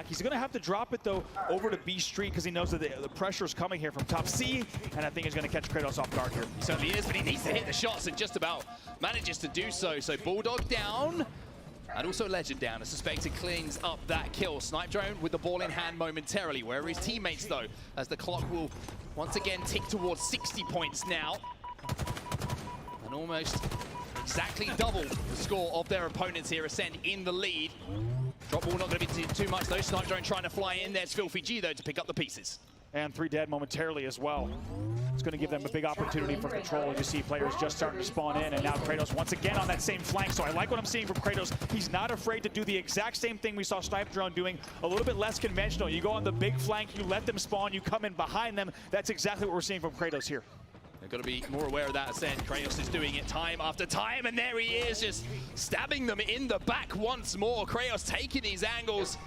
He's going to have to drop it, though, over to B Street because he knows that the pressure is coming here from top C, and I think he's going to catch Kratos off guard here. He certainly is, but he needs to hit the shots and just about manages to do so. So Bulldog down, and also Legend down. A Suspected cleans up that kill. Snipe Drone with the ball in hand momentarily. Where are his teammates, though, as the clock will once again tick towards 60 points now. And almost exactly double the score of their opponents here. Ascend in the lead. Drop ball not going to be too much, though. Snipe Drone trying to fly in. There's Filthy G, though, to pick up the pieces. And 3 dead momentarily as well. It's going to give them a big opportunity for control. You see players just starting to spawn in, and now Kratos once again on that same flank. So I like what I'm seeing from Kratos. He's not afraid to do the exact same thing we saw Snipe Drone doing, a little bit less conventional. You go on the big flank, you let them spawn, you come in behind them. That's exactly what we're seeing from Kratos here. They've got to be more aware of that Ascend. Kratos is doing it time after time, and there he is, just stabbing them in the back once more. Kratos taking these angles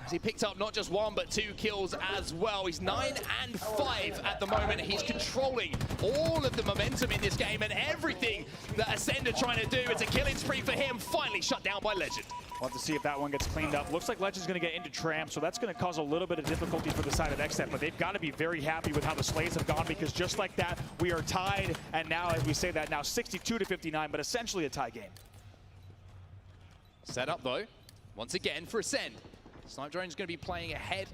as he picked up not just 1 but 2 kills as well. He's 9 and 5 at the moment. He's controlling all of the momentum in this game, and everything that Ascend are trying to do. It's a killing spree for him, finally shut down by Legend. We'll have to see if that one gets cleaned up. Looks like Legend's going to get into Tram, so that's going to cause a little bit of difficulty for the side of XSET, but they've got to be very happy with how the slates have gone, because just like that, we are tied, and now, as we say that, now 62-59, but essentially a tie game. Set up, though, once again for Ascend. Snipe Drone's going to be playing ahead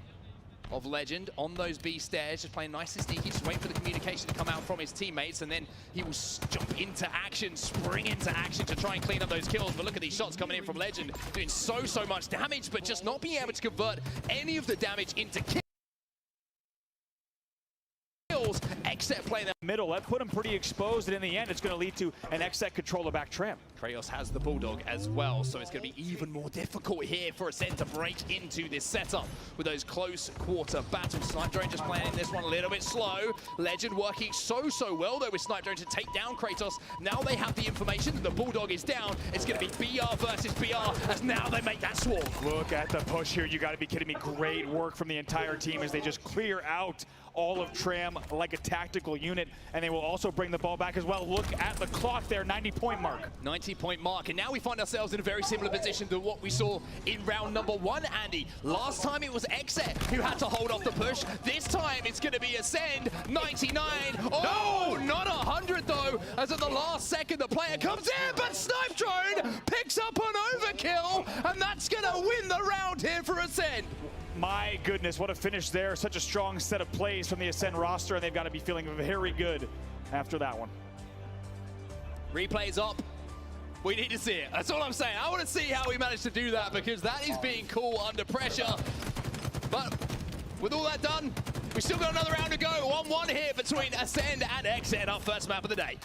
of Legend on those B stairs, just playing nice and sneaky, just waiting for the communication to come out from his teammates, and then he will jump into action, spring into action to try and clean up those kills. But look at these shots coming in from Legend, doing so much damage, but just not being able to convert any of the damage into kills. XSET playing the middle. That put him pretty exposed, and in the end, it's going to lead to an XSET controller back Tram. Kratos has the Bulldog as well, so it's going to be even more difficult here for Ascend to break into this setup with those close quarter battles. Snipe Drone just playing this one a little bit slow. Legend working so well, though, with Snipe Drone to take down Kratos. Now they have the information that the Bulldog is down. It's going to be BR versus BR, as now they make that swarm. Look at the push here. You got to be kidding me. Great work from the entire team as they just clear out all of Tram like a tactical unit, and they will also bring the ball back as well. Look at the clock there, 90-point mark. 90-point mark, and now we find ourselves in a very similar position to what we saw in round number 1, Andy. Last time it was XSET who had to hold off the push. This time it's going to be Ascend, 99. Oh, no! Not 100 though, as at the last second the player comes in, but Snipe Drone picks up an overkill, and that's going to win the round here for Ascend. My goodness, what a finish there. Such a strong set of plays from the Ascend roster, and they've got to be feeling very good after that one. Replay's up. We need to see it. That's all I'm saying. I want to see how we managed to do that, because that is being cool under pressure. But with all that done, we still got another round to go. 1-1 here between Ascend and XSET, our first map of the day.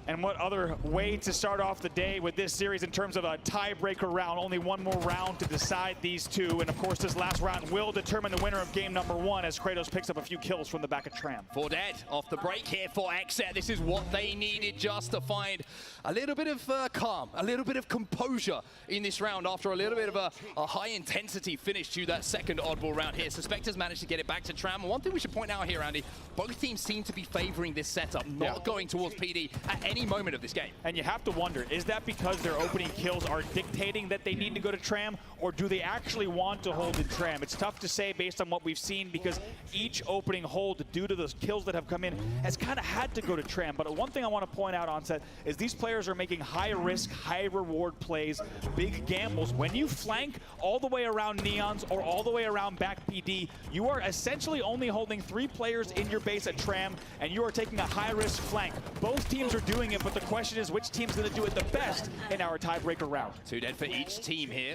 And what other way to start off the day with this series in terms of a tiebreaker round. Only one more round to decide these two. And of course, this last round will determine the winner of game number 1 as Kratos picks up a few kills from the back of Tram. 4 dead off the break here for XSET. This is what they needed just to find a little bit of calm, a little bit of composure in this round after a little bit of a high-intensity finish to that second oddball round here. Suspectors managed to get it back to Tram. And one thing we should point out here, Andy, both teams seem to be favoring this setup, not going towards PD at any moment of this game. And you have to wonder, is that because their opening kills are dictating that they need to go to Tram, or do they actually want to hold in Tram? It's tough to say based on what we've seen, because each opening hold, due to those kills that have come in, has kind of had to go to Tram. But one thing I want to point out on set is these players are making high-risk, high-reward plays, big gambles. When you flank all the way around Neons or all the way around back PD, you are essentially only holding 3 players in your base at Tram, and you are taking a high-risk flank. Both teams are doing it, but the question is which team's going to do it the best in our tiebreaker round. 2 dead for each team here.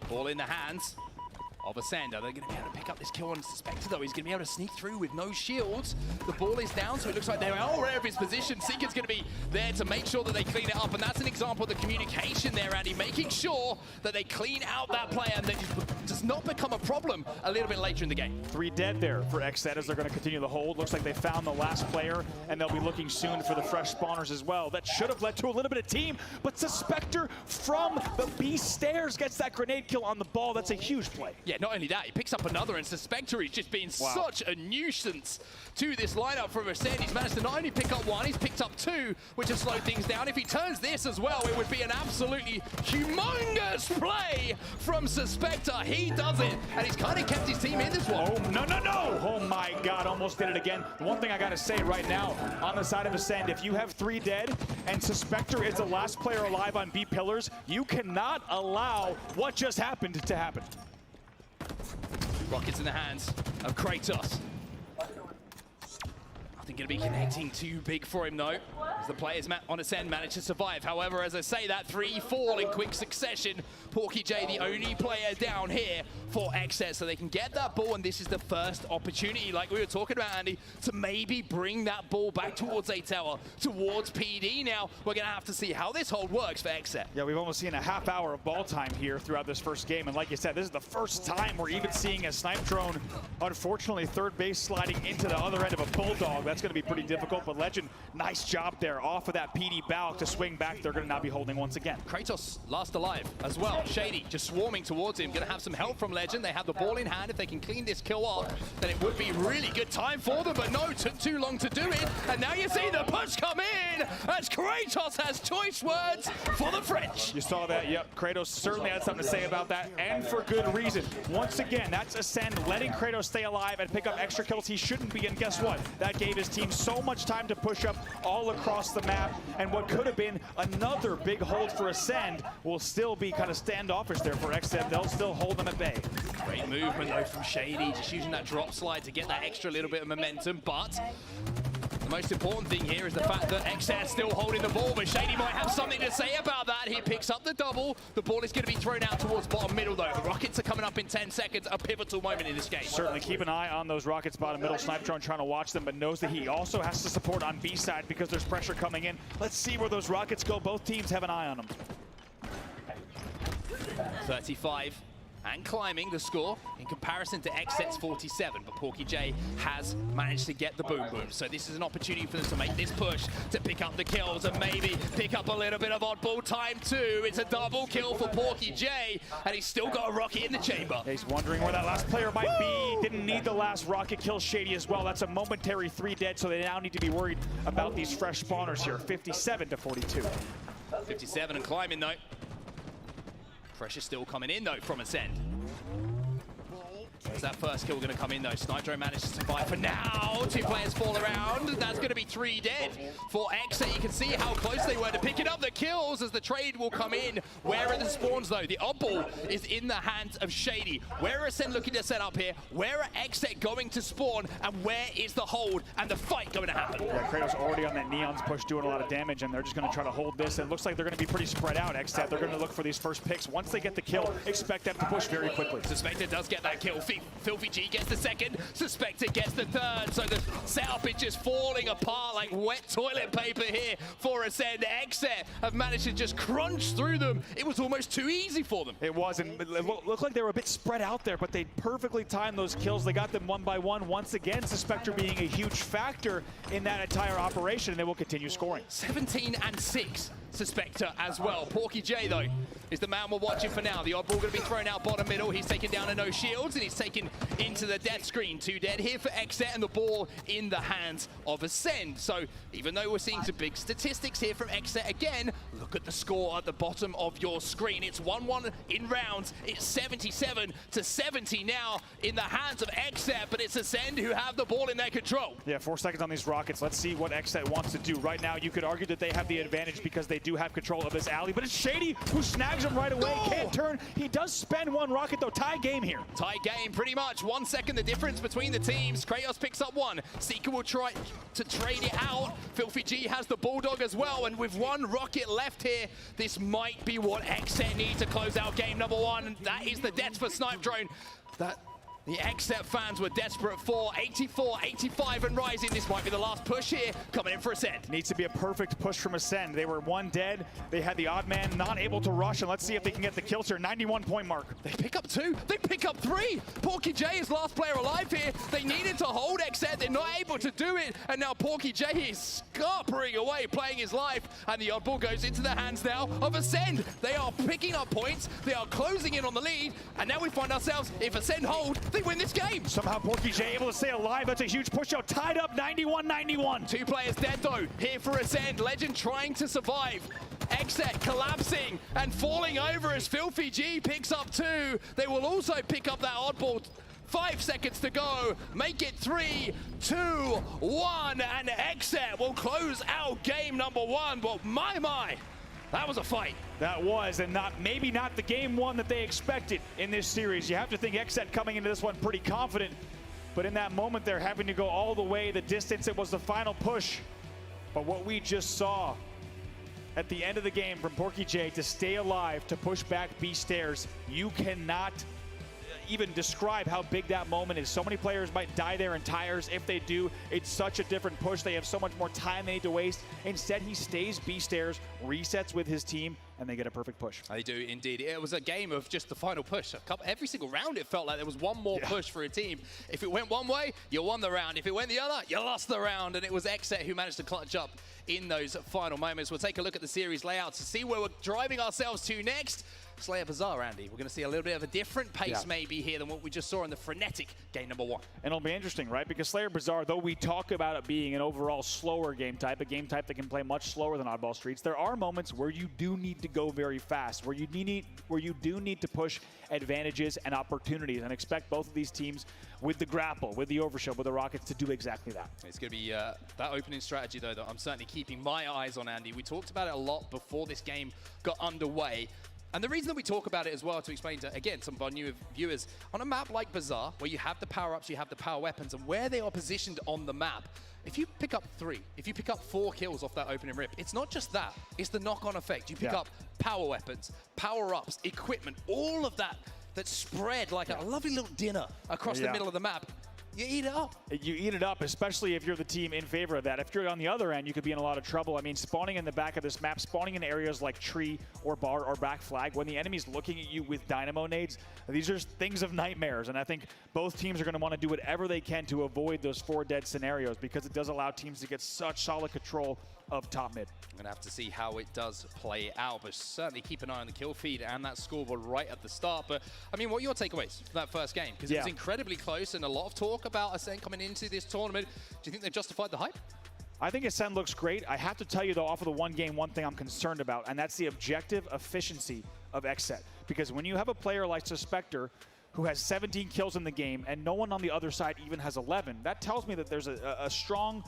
Ball in the hands of Ascend. Are they going to be able to pick up this kill on Suspected, though? He's going to be able to sneak through with no shields. The ball is down, so it looks like they're all aware of his position. Seeker's going to be there to make sure that they clean it up, and that's an example of the communication there, Andy, making sure that they clean out that player and that it does not become a problem a little bit later in the game. 3 dead there for XSET as they're going to continue the hold. Looks like they found the last player, and they'll be looking soon for the fresh spawners as well. That should have led to a little bit of team, but Suspector from the B stairs gets that grenade kill on the ball. That's a huge play. Yeah, not only that, he picks up another, and Suspector is just being such a nuisance to this lineup from Ascend. He's managed to not only pick up 1, he's picked up 2, which has slowed things down. If he turns this as well, it would be an absolutely humongous play from Suspector. he does it, and he's kind of kept his team in this one. Oh, no, no, no! Oh my God, almost did it again. The one thing I gotta say right now, on the side of Ascend, if you have 3 dead and Suspector is the last player alive on B pillars, you cannot allow what just happened to happen. Rockets in the hands of Kratos. Nothing going to be connecting too big for him, though, as the players on Ascend manage to survive. However, as I say that, 3 fall in quick succession. Porky J, the only player down here for XS, so they can get that ball, and this is the first opportunity, like we were talking about, Andy, to maybe bring that ball back towards A-Tower, towards PD. Now, we're going to have to see how this hold works for XS. Yeah, we've almost seen a half hour of ball time here throughout this first game, and like you said, this is the first time we're even seeing a snipe drone, unfortunately, third base sliding into the other end of a Bulldog. That's going to be pretty difficult, but Legend, nice job there off of that PD bow to swing back. They're going to now be holding once again. Kratos last alive as well. Shady just swarming towards him. Going to have some help from Legend. They have the ball in hand. If they can clean this kill off, then it would be really good time for them, but no, took too long to do it. And now you see the push come in as Kratos has choice words for the French. You saw that, yep. Kratos certainly had something to say about that, and for good reason. Once again, that's Ascend letting Kratos stay alive and pick up extra kills he shouldn't be, and guess what? That gave his team so much time to push up all across the map, and what could have been another big hold for Ascend will still be kind of standoffish there for XM. They'll still hold them at bay. Great movement though from Shady, just using that drop slide to get that extra little bit of momentum, but the most important thing here is the fact that XS still holding the ball, but Shady might have something to say about that. He picks up the double. The ball is going to be thrown out towards bottom middle though. The Rockets are coming up in 10 seconds, a pivotal moment in this game. Certainly keep an eye on those Rockets bottom middle. Snipe Drone trying to watch them, but knows that he also has to support on B side because there's pressure coming in. Let's see where those Rockets go. Both teams have an eye on them. 35 and climbing the score in comparison to XSET's 47, but Porky J has managed to get the boom boom. So this is an opportunity for them to make this push to pick up the kills and maybe pick up a little bit of oddball time too. It's a double kill for Porky J, and he's still got a rocket in the chamber. Yeah, he's wondering where that last player might be. Didn't need the last rocket kill. Shady as well. That's a momentary 3 dead, so they now need to be worried about these fresh spawners here. 57 to 42. 57 and climbing though. Pressure still coming in though from Ascend. Where's that first kill going to come in though? Snipe Drone managed to survive for now. 2 players fall around. That's going to be 3 dead for XA. You can see how close they were to picking up the kills as the trade will come in. Where are the spawns though? The oddball is in the hands of Shady. Where are Ascend looking to set up here? Where are XA going to spawn? And where is the hold and the fight going to happen? Yeah, Kratos already on that Neon's push doing a lot of damage, and they're just going to try to hold this. And it looks like they're going to be pretty spread out. XA, they're going to look for these first picks. Once they get the kill, expect them to push very quickly. Suspector does get that kill. Filthy G gets the second, Suspector gets the third, so the setup is just falling apart like wet toilet paper here for Ascend. XZ have managed to just crunch through them. It was almost too easy for them. It was, and it looked like they were a bit spread out there, but they perfectly timed those kills. They got them one by one. Once again, Suspector being a huge factor in that entire operation, and they will continue scoring. 17 and 6. Suspector as well. Porky J, though, is the man we're watching for now. The oddball going to be thrown out bottom middle. He's taken down a no shields, and he's taken into the death screen. 2 dead here for XZ, and the ball in the hands of Ascend. So even though we're seeing some big statistics here from XZ, again, look at the score at the bottom of your screen. It's 1-1 in rounds. It's 77 to 70 now in the hands of XZ, but it's Ascend who have the ball in their control. Yeah, 4 seconds on these Rockets. Let's see what XZ wants to do. Right now, you could argue that they have the advantage because they do have control of this alley, but it's Shady who snags him right away. Oh! Can't turn. He does spend 1 rocket, though. Tie game here. Tie game, pretty much. 1 second the difference between the teams. Kratos picks up 1. Seeker will try to trade it out. Filthy G has the Bulldog as well, and with 1 rocket left here, this might be what XZ need to close out game number 1. And that is the death for Snipe Drone. That the XZ fans were desperate for. 84, 85 and rising. This might be the last push here. Coming in for Ascend. Needs to be a perfect push from Ascend. They were 1 dead. They had the odd man not able to rush, and let's see if they can get the kills here. 91-point mark. They pick up 2. They pick up 3. Porky J is last player alive here. They needed to hold XZ. They're not able to do it. And now Porky J is scarpering away, playing his life. And the oddball goes into the hands now of Ascend. They are picking up points. They are closing in on the lead. And now we find ourselves, if Ascend hold, they win this game. Somehow Porky J able to stay alive. That's a huge push out. Tied up 91-91. 2 players dead though. Here for Ascend. Legend trying to survive. Exet collapsing and falling over as Filthy G picks up 2. They will also pick up that oddball. 5 seconds to go. Make it 3, 2, 1, and Exet will close out game number 1. But my, that was a fight. That was, and maybe not the game 1 that they expected in this series. You have to think Exet coming into this one pretty confident, but in that moment they're having to go all the way, the distance. It was the final push. But what we just saw at the end of the game from Porky J to stay alive, to push back B Stairs, you cannot even describe how big that moment is. So many players might die there in tires. If they do, it's such a different push. They have so much more time they need to waste. Instead, he stays B Stairs, resets with his team, and they get a perfect push. They do indeed. It was a game of just the final push. Every single round it felt like there was one more push for a team. If it went one way, you won the round. If it went the other, you lost the round. And it was Exet who managed to clutch up in those final moments. We'll take a look at the series layout to see where we're driving ourselves to next. Slayer Bazaar, Andy. We're going to see a little bit of a different pace maybe here than what we just saw in the frenetic game number 1. And it'll be interesting, right? Because Slayer Bazaar, though we talk about it being an overall slower game type, a game type that can play much slower than Oddball Streets, there are moments where you do need to go very fast, where you do need to push advantages and opportunities, and expect both of these teams with the grapple, with the overshield, with the Rockets to do exactly that. It's going to be that opening strategy, though, that I'm certainly keeping my eyes on, Andy. We talked about it a lot before this game got underway. And the reason that we talk about it as well, to explain to, again, some of our new viewers, on a map like Bazaar, where you have the power-ups, you have the power weapons, and where they are positioned on the map, if you pick up 3, if you pick up 4 kills off that opening rip, it's not just that, it's the knock-on effect. You pick up power weapons, power-ups, equipment, all of that that's spread like a lovely little dinner across the middle of the map. You eat it up. You eat it up, especially if you're the team in favor of that. If you're on the other end, you could be in a lot of trouble. I mean, spawning in the back of this map, spawning in areas like tree or bar or back flag, when the enemy's looking at you with dynamo nades, these are things of nightmares. And I think both teams are going to want to do whatever they can to avoid those 4 dead scenarios, because it does allow teams to get such solid control of top mid. I'm going to have to see how it does play out, but certainly keep an eye on the kill feed and that scoreboard right at the start. But, I mean, what are your takeaways from that first game? Because it was incredibly close and a lot of talk about Ascent coming into this tournament. Do you think they've justified the hype? I think Ascent looks great. I have to tell you, though, off of the one game, one thing I'm concerned about, and that's the objective efficiency of Exet. Because when you have a player like Suspector, who has 17 kills in the game, and no one on the other side even has 11, that tells me that there's a strong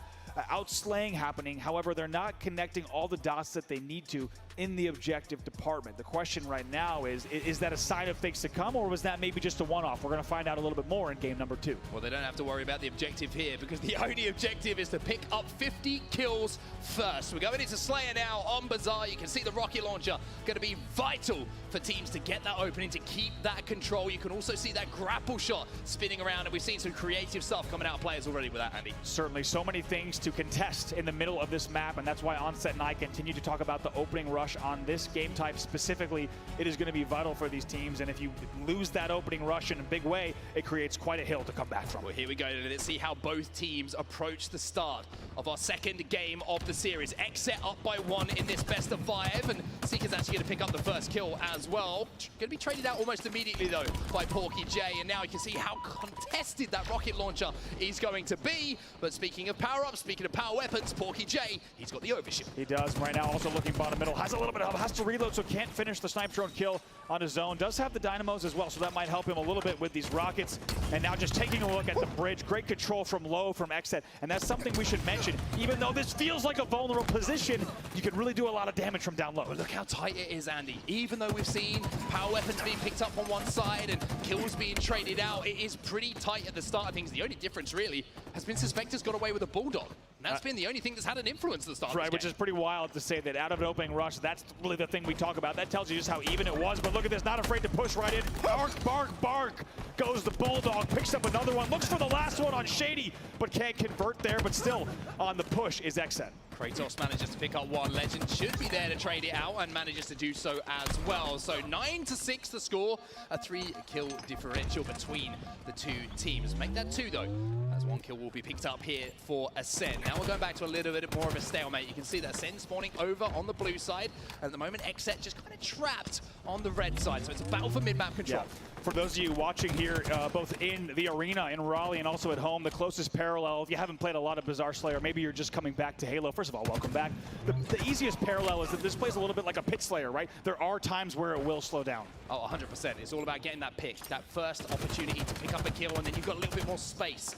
outslaying happening. However, they're not connecting all the dots that they need to in the objective department. The question right now is that a sign of things to come, or was that maybe just a one-off? We're going to find out a little bit more in game number 2. Well, they don't have to worry about the objective here, because the only objective is to pick up 50 kills first. We're going into Slayer now on Bazaar. You can see the rocket launcher going to be vital for teams to get that opening, to keep that control. You can also see that grapple shot spinning around, and we've seen some creative stuff coming out of players already with that, Andy. Certainly, so many things to contest in the middle of this map, and that's why Onset and I continue to talk about the opening rush on this game type specifically. It is going to be vital for these teams, and if you lose that opening rush in a big way, it creates quite a hill to come back from. Well, here we go. Let's see how both teams approach the start of our second game of the series. Exet up by 1 in this best of 5, and Seeker's actually going to pick up the first kill as well. Going to be traded out almost immediately, though, by Porky J, and now you can see how contested that rocket launcher is going to be. But speaking of power-ups, speaking of power weapons, Porky J, he's got the overshield. He does right now, also looking bottom middle, has a little bit of, has to reload, so can't finish the snipe drone kill on his own. Does have the dynamos as well, so that might help him a little bit with these rockets. And now just taking a look at the bridge, great control from low from Exet, and that's something we should mention. Even though this feels like a vulnerable position, you can really do a lot of damage from down low. But look how tight it is, Andy. Even though we've seen power weapons being picked up on one side and kills being traded out, it is pretty tight at the start of things. The only difference really has been Suspector's got away with a Bulldog. And that's been the only thing that's had an influence at the start of this game. Which is pretty wild to say that out of an opening rush, that's really the thing we talk about. That tells you just how even it was. But look at this, not afraid to push right in. Bark, bark, bark goes the Bulldog, picks up another one, looks for the last one on Shady, but can't convert there, but still on the push is Exet. Kratos manages to pick up 1. Legend should be there to trade it out and manages to do so as well. So 9-6 the score, a 3-kill differential between the 2 teams. Make that 2 though, as 1 kill will be picked up here for Ascent. Now we're going back to a little bit more of a stalemate. You can see that Ascent spawning over on the blue side, and at the moment Exet just kind of trapped on the red side. So it's a battle for mid-map control. Yeah. For those of you watching here, both in the arena in Raleigh and also at home, the closest parallel, if you haven't played a lot of Bizarre Slayer, maybe you're just coming back to Halo. First of all, welcome back. The easiest parallel is that this plays a little bit like a Pit Slayer, right? There are times where it will slow down. Oh, 100%. It's all about getting that pick, that first opportunity to pick up a kill, and then you've got a little bit more space.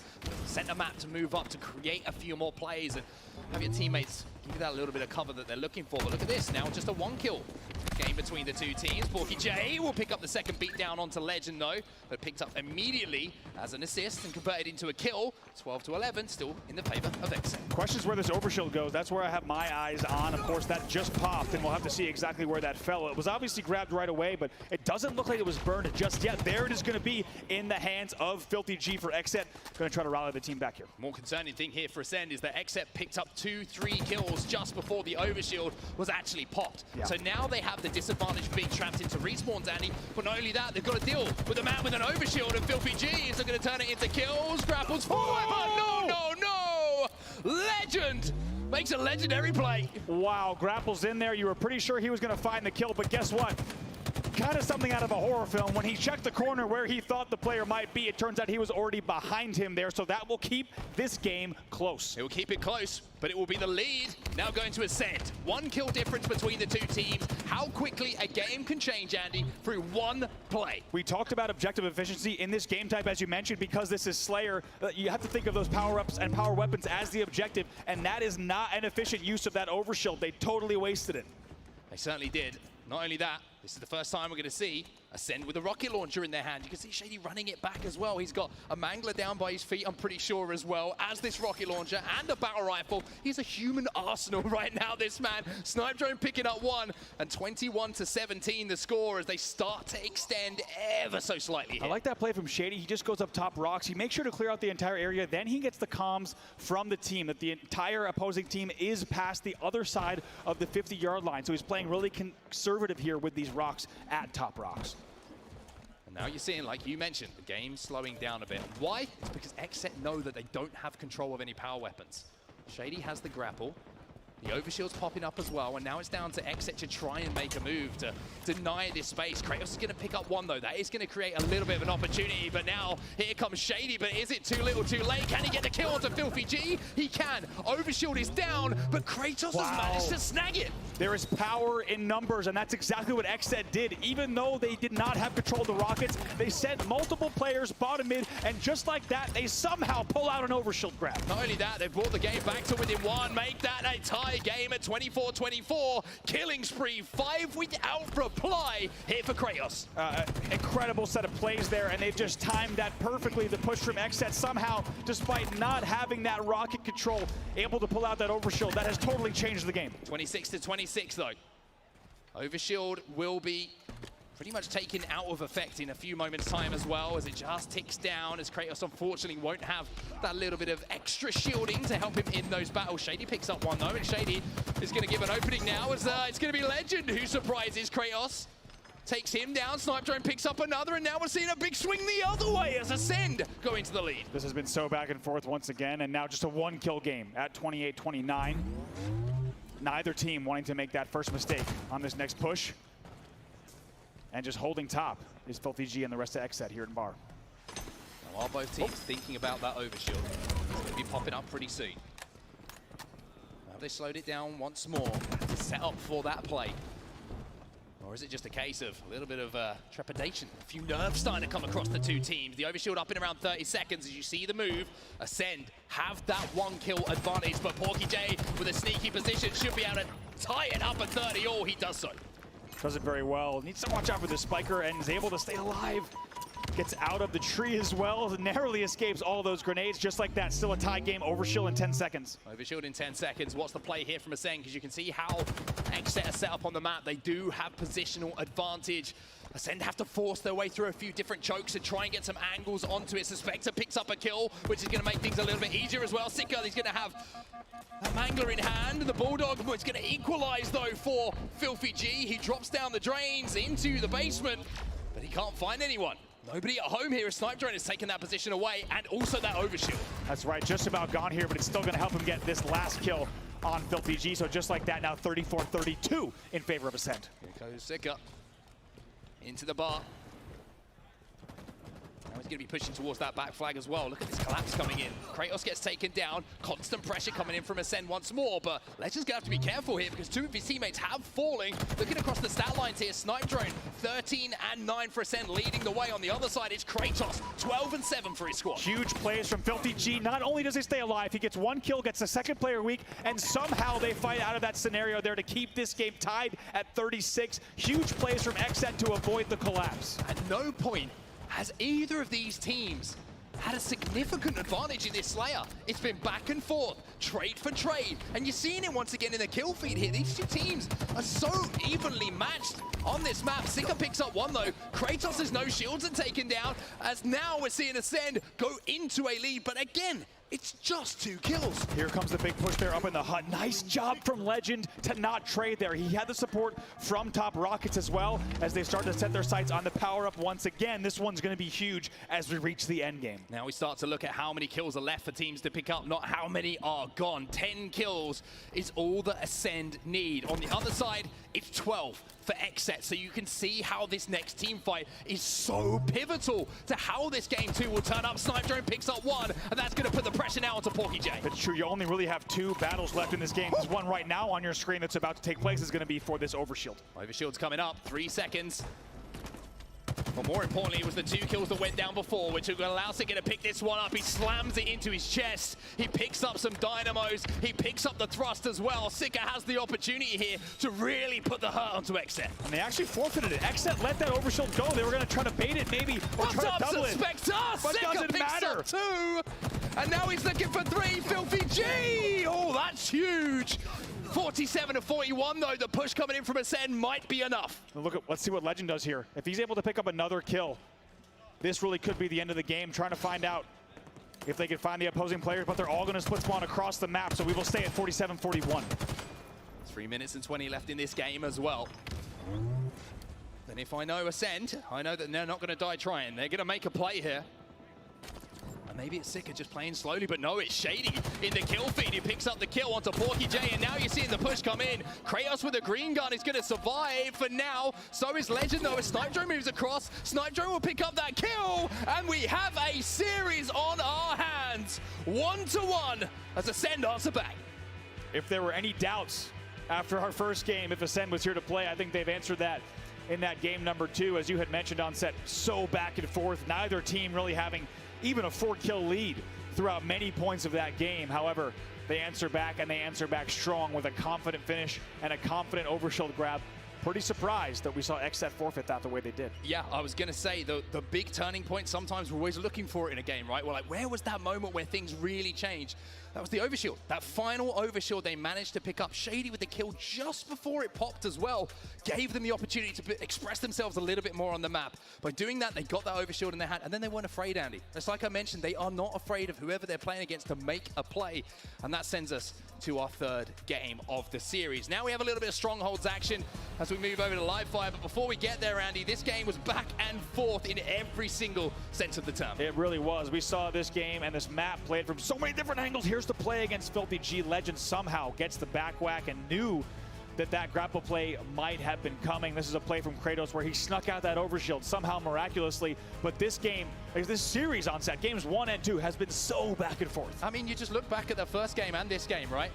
Center map to move up, to create a few more plays, and have your teammates give you that little bit of cover that they're looking for. But look at this, now just a one-kill game between the two teams. Porky J will pick up the second beatdown onto Legend, though, but picked up immediately as an assist and converted into a kill. 12-11, still in the favor of Exit. Questions where this overshield goes. That's where I have my eyes on. Of course, that just popped, and we'll have to see exactly where that fell. It was obviously grabbed right away, but it doesn't look like it was burned just yet. There it is going to be in the hands of Filthy G for Exet. Going to try to rally the team back here. More concerning thing here for Ascend is that Exet picked up 2-3 kills just before the overshield was actually popped. Yeah. So now they have the disadvantage of being trapped into respawns, Andy. But not only that, they've got to deal with a man with an overshield, and Filthy G is going to turn it into kills. Grapples forward, but no! Legend makes a legendary play. Wow, Grapple's in there. You were pretty sure he was going to find the kill, but guess what? Kind of something out of a horror film. When he checked the corner where he thought the player might be, it turns out he was already behind him there, so that will keep this game close. It will keep it close, but it will be the lead now going to Ascend. One kill difference between the two teams. How quickly a game can change, Andy, through one play. We talked about objective efficiency in this game type, as you mentioned, because this is Slayer. You have to think of those power-ups and power weapons as the objective, and that is not an efficient use of that overshield. They totally wasted it. They certainly did. Not only that, this is the first time we're going to see Ascend with a rocket launcher in their hand. You can see Shady running it back as well. He's got a Mangler down by his feet, I'm pretty sure, as well as this rocket launcher and a battle rifle. He's a human arsenal right now, this man. Snipe Drone picking up one, and 21-17 the score as they start to extend ever so slightly here. I like that play from Shady. He just goes up top rocks. He makes sure to clear out the entire area. Then he gets the comms from the team that the entire opposing team is past the other side of the 50-yard line. So he's playing really conservative here with these rocks at top rocks. And now you're seeing, like you mentioned, the game slowing down a bit. Why? It's because Exet know that they don't have control of any power weapons. Shady has the grapple. The overshield's popping up as well, and now it's down to Exet to try and make a move to deny this space. Kratos is going to pick up one, though. That is going to create a little bit of an opportunity, but now here comes Shady, but is it too little too late? Can he get the kill onto Filthy G? He can. Overshield is down, but Kratos has managed to snag it. There is power in numbers, and that's exactly what Exet did. Even though they did not have control of the Rockets, they sent multiple players bottom mid, and just like that, they somehow pull out an overshield grab. Not only that, they've brought the game back to within one, make that a tie game at 24-24. Killing spree, 5 without reply here for Kratos. Incredible set of plays there, and they've just timed that perfectly. The push from Exet somehow, despite not having that rocket control, able to pull out that overshield. That has totally changed the game. 26-26 though. Overshield will be pretty much taken out of effect in a few moments time as well, as it just ticks down, as Kratos unfortunately won't have that little bit of extra shielding to help him in those battles. Shady picks up one though, and Shady is going to give an opening now, as it's going to be Legend who surprises Kratos. Takes him down, Snipe Drone picks up another, and now we're seeing a big swing the other way as Ascend going to the lead. This has been so back and forth once again, and now just a one-kill game at 28-29. Neither team wanting to make that first mistake on this next push. And just holding top is Filthy G and the rest of Exet here in Bar. Now are both teams thinking about that overshield? It's going to be popping up pretty soon. Now they slowed it down once more to set up for that play. Or is it just a case of a little bit of trepidation? A few nerves starting to come across the two teams. The overshield up in around 30 seconds as you see the move. Ascend have that one kill advantage, but Porky J with a sneaky position should be able to tie it up at 30 all. He does so. Does it very well. Needs to watch out for the spiker and is able to stay alive. Gets out of the tree as well. Narrowly escapes all those grenades just like that. Still a tie game. Overshield in 10 seconds. Overshield in 10 seconds. What's the play here from Ascend? Because you can see how Exet are set up on the map. They do have positional advantage. Ascend have to force their way through a few different chokes and try and get some angles onto it. Suspector picks up a kill, which is going to make things a little bit easier as well. Sicko, he's going to have a Mangler in hand. The Bulldog is going to equalize, though, for Filthy G. He drops down the drains into the basement, but he can't find anyone. Nobody at home here as Snipe Drone has taken that position away, and also that overshield. That's right, just about gone here, but it's still going to help him get this last kill on Filthy G. So just like that, now 34-32 in favor of Ascend. Here goes Sicko into the bar. going to be pushing towards that back flag as well. Look at this collapse coming in. Kratos gets taken down. Constant pressure coming in from Ascend once more, but Legend's going to have to be careful here because two of his teammates have fallen. Looking across the stat lines here, Snipe Drone, 13 and 9 for Ascend, leading the way. On the other side, it's Kratos, 12 and 7 for his squad. Huge plays from Filthy G. Not only does he stay alive, he gets one kill, gets the second player weak, and somehow they fight out of that scenario there to keep this game tied at 36. Huge plays from XZ to avoid the collapse. At no point has either of these teams had a significant advantage in this Slayer. It's been back and forth, trade for trade, and you're seeing it once again in the kill feed here. These two teams are so evenly matched on this map. Sika picks up one though. Kratos' no shields are taken down, as now we're seeing Ascend go into a lead, but again, it's just 2 kills. Here comes the big push there up in the hut. Nice job from Legend to not trade there. He had the support from top Rockets as well as they start to set their sights on the power-up once again. This one's going to be huge as we reach the end game. Now we start to look at how many kills are left for teams to pick up, not how many are gone. 10 kills is all that Ascend need. On the other side, it's 12 for XZ, so you can see how this next team fight is so pivotal to how this game 2 will turn up. Snipe Drone picks up one, and that's going to put the pressure now onto Porky J. It's true, you only really have 2 battles left in this game. There's one right now on your screen that's about to take place is going to be for this Overshield. Overshield's coming up, 3 seconds. But more importantly, it was the 2 kills that went down before, which allows Sika to pick this one up. He slams it into his chest. He picks up some dynamos. He picks up the thrust as well. Sika has the opportunity here to really put the hurt onto XZ. And they actually forfeited it. XZ let that Overshield go. They were going to try to bait it maybe or What's try up, to double it. Suspector? But Sika doesn't picks matter. up 2. And now he's looking for 3. Filthy G! Oh, that's huge. 47 to 41 though. The push coming in from Ascend might be enough. Let's see what Legend does here. If he's able to pick up another kill, this really could be the end of the game. Trying to find out if they can find the opposing players, but they're all going to split spawn across the map, so we will stay at 47-41. 3 minutes and 20 left in this game as well. And if I know Ascend, I know that they're not going to die trying. They're going to make a play here. Maybe it's Sika just playing slowly, but no, it's Shady in the kill feed. He picks up the kill onto Porky J, and now you're seeing the push come in. Kratos with a green gun is going to survive for now. So is Legend, though, as Snipe Drone moves across. Snipe Drone will pick up that kill, and we have a series on our hands. 1-1 as Ascend answer back. If there were any doubts after our first game, if Ascend was here to play, I think they've answered that in that game number 2. As you had mentioned on set, so back and forth. Neither team really having even a 4-kill lead throughout many points of that game. However, they answer back, and they answer back strong with a confident finish and a confident Overshield grab. Pretty surprised that we saw XZ forfeit that the way they did. Yeah, I was going to say, the big turning point, sometimes we're always looking for it in a game, right? We're like, where was that moment where things really changed? That was the Overshield. That final Overshield they managed to pick up. Shady with the kill just before it popped as well. Gave them the opportunity to express themselves a little bit more on the map. By doing that, they got that Overshield in their hand, and then they weren't afraid, Andy. It's like I mentioned, they are not afraid of whoever they're playing against to make a play. And that sends us to our 3rd game of the series. Now we have a little bit of Strongholds action as we move over to live fire. But before we get there, Andy, this game was back and forth in every single sense of the term. It really was. We saw this game and this map played from so many different angles. Here's the play against Filthy G. Legend somehow gets the back whack and knew that grapple play might have been coming. This is a play from Kratos where he snuck out that Overshield somehow miraculously. But this game, this series on set, games 1 and 2, has been so back and forth. I mean, you just look back at the first game and this game, right?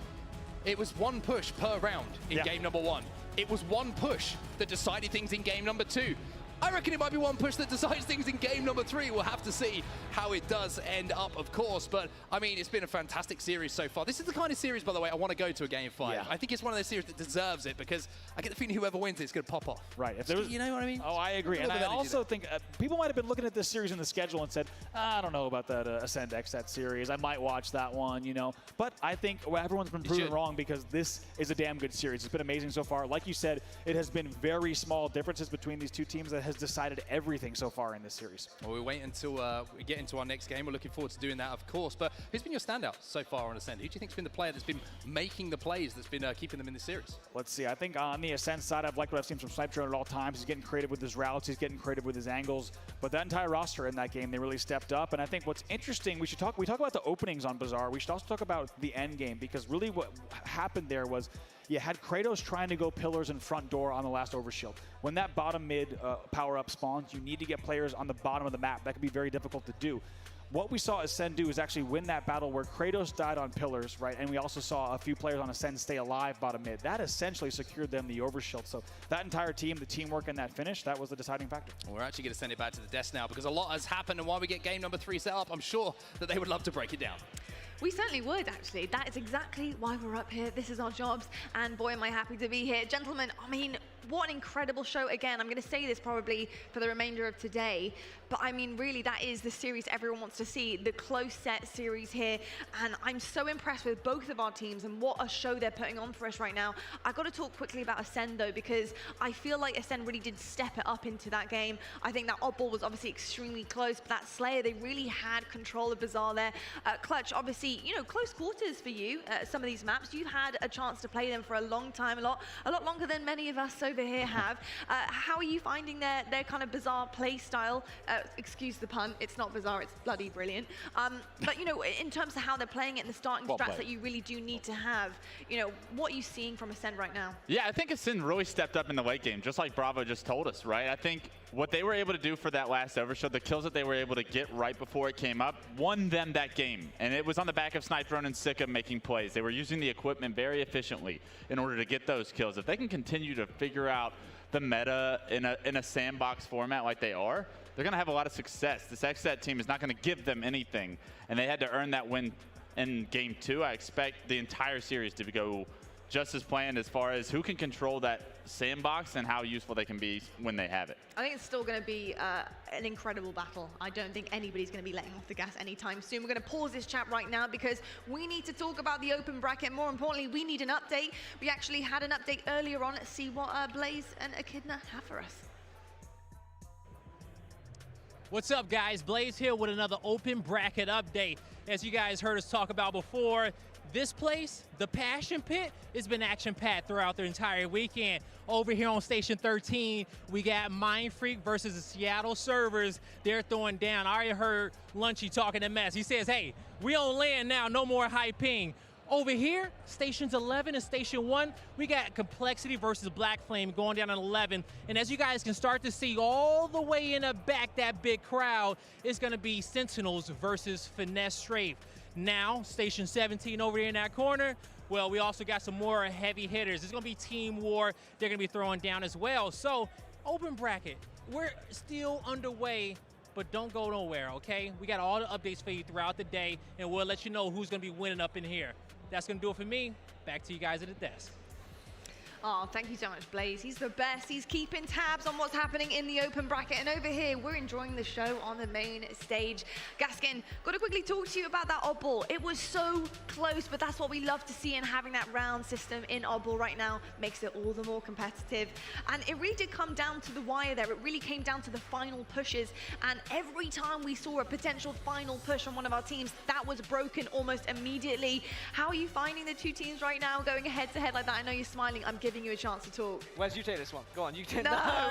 It was 1 push per round in game number 1. It was 1 push that decided things in game number 2. I reckon it might be 1 push that decides things in game number 3. We'll have to see how it does end up, of course. But, I mean, it's been a fantastic series so far. This is the kind of series, by the way, I want to go to a game 5. Yeah. I think it's one of those series that deserves it because I get the feeling whoever wins it's going to pop off. Right. If there was, you know what I mean? Oh, I agree. And I also think people might have been looking at this series in the schedule and said, I don't know about that Ascend XZ series. I might watch that one, you know. But I think everyone's been proven wrong because this is a damn good series. It's been amazing so far. Like you said, it has been very small differences between these two teams that has decided everything so far in this series. Well, we'll wait until we get into our next game. We're looking forward to doing that, of course. But who's been your standout so far on Ascend? Who do you think's been the player that's been making the plays, that's been keeping them in the series? Let's see. I think on the Ascend side, I've liked what I've seen from Snipe Drone at all times. He's getting creative with his routes. He's getting creative with his angles. But that entire roster in that game, they really stepped up. And I think what's interesting, we talk about the openings on Bazaar. We should also talk about the end game, because really what happened there was you had Kratos trying to go pillars and front door on the last overshield. When that bottom mid power-up spawns, you need to get players on the bottom of the map. That can be very difficult to do. What we saw Ascend do is actually win that battle where Kratos died on pillars, right? And we also saw a few players on Ascend stay alive bottom mid. That essentially secured them the overshield. So that entire team, the teamwork and that finish, that was the deciding factor. We're actually going to send it back to the desk now because a lot has happened, and while we get game number 3 set up, I'm sure that they would love to break it down. We certainly would, actually. That is exactly why we're up here. This is our jobs, and boy, am I happy to be here. Gentlemen, I mean, what an incredible show. Again, I'm going to say this probably for the remainder of today, but I mean, really, that is the series everyone wants to see, the close set series here, and I'm so impressed with both of our teams and what a show they're putting on for us right now. I've got to talk quickly about Ascend, though, because I feel like Ascend really did step it up into that game. I think that oddball was obviously extremely close, but that Slayer, they really had control of Bazaar there. Clutch, obviously, you know, close quarters for you, some of these maps. You've had a chance to play them for a long time, a lot longer than many of us over here have. How are you finding their kind of Bazaar play style? Excuse the pun, it's not Bazaar, it's bloody brilliant. But you know, in terms of how they're playing it and the starting strats that you really do need to have, you know, what are you seeing from Ascend right now? Yeah, I think Ascend really stepped up in the late game, just like Bravo just told us, right? I think what they were able to do for that last overshield, the kills that they were able to get right before it came up, won them that game. And it was on the back of Snipe Drone and Sika making plays. They were using the equipment very efficiently in order to get those kills. If they can continue to figure out the meta in a sandbox format like they are, they're going to have a lot of success. This XSET team is not going to give them anything, and they had to earn that win in game 2. I expect the entire series to go just as planned as far as who can control that sandbox and how useful they can be when they have it. I think it's still going to be an incredible battle. I don't think anybody's going to be letting off the gas anytime soon. We're going to pause this chat right now because we need to talk about the open bracket. More importantly, we need an update. We actually had an update earlier on. Let's see what Blaze and Echidna have for us. What's up, guys? Blaze here with another open bracket update. As you guys heard us talk about before, this place, the Passion Pit, has been action-packed throughout the entire weekend. Over here on Station 13, we got Mind Freak versus the Seattle Servers. They're throwing down. I already heard Lunchy talking to Mess. He says, hey, we on land now, no more high ping. Over here, Stations 11 and Station 1, we got Complexity versus Black Flame going down at 11. And as you guys can start to see all the way in the back, that big crowd, is going to be Sentinels versus Finesse Strafe. Now, Station 17 over here in that corner, well, we also got some more heavy hitters. It's going to be Team War. They're going to be throwing down as well. So, open bracket, we're still underway, but don't go nowhere, okay? We got all the updates for you throughout the day, and we'll let you know who's going to be winning up in here. That's going to do it for me. Back to you guys at the desk. Oh, thank you so much, Blaze. He's the best. He's keeping tabs on what's happening in the open bracket. And over here, we're enjoying the show on the main stage. Gaskin, got to quickly talk to you about that oddball. It was so close, but that's what we love to see, and having that round system in oddball right now makes it all the more competitive. And it really did come down to the wire there. It really came down to the final pushes. And every time we saw a potential final push from one of our teams, that was broken almost immediately. How are you finding the two teams right now going head to head like that? I know you're smiling. I'm giving you a chance to talk. Wes, you take this one. Go on, you take No,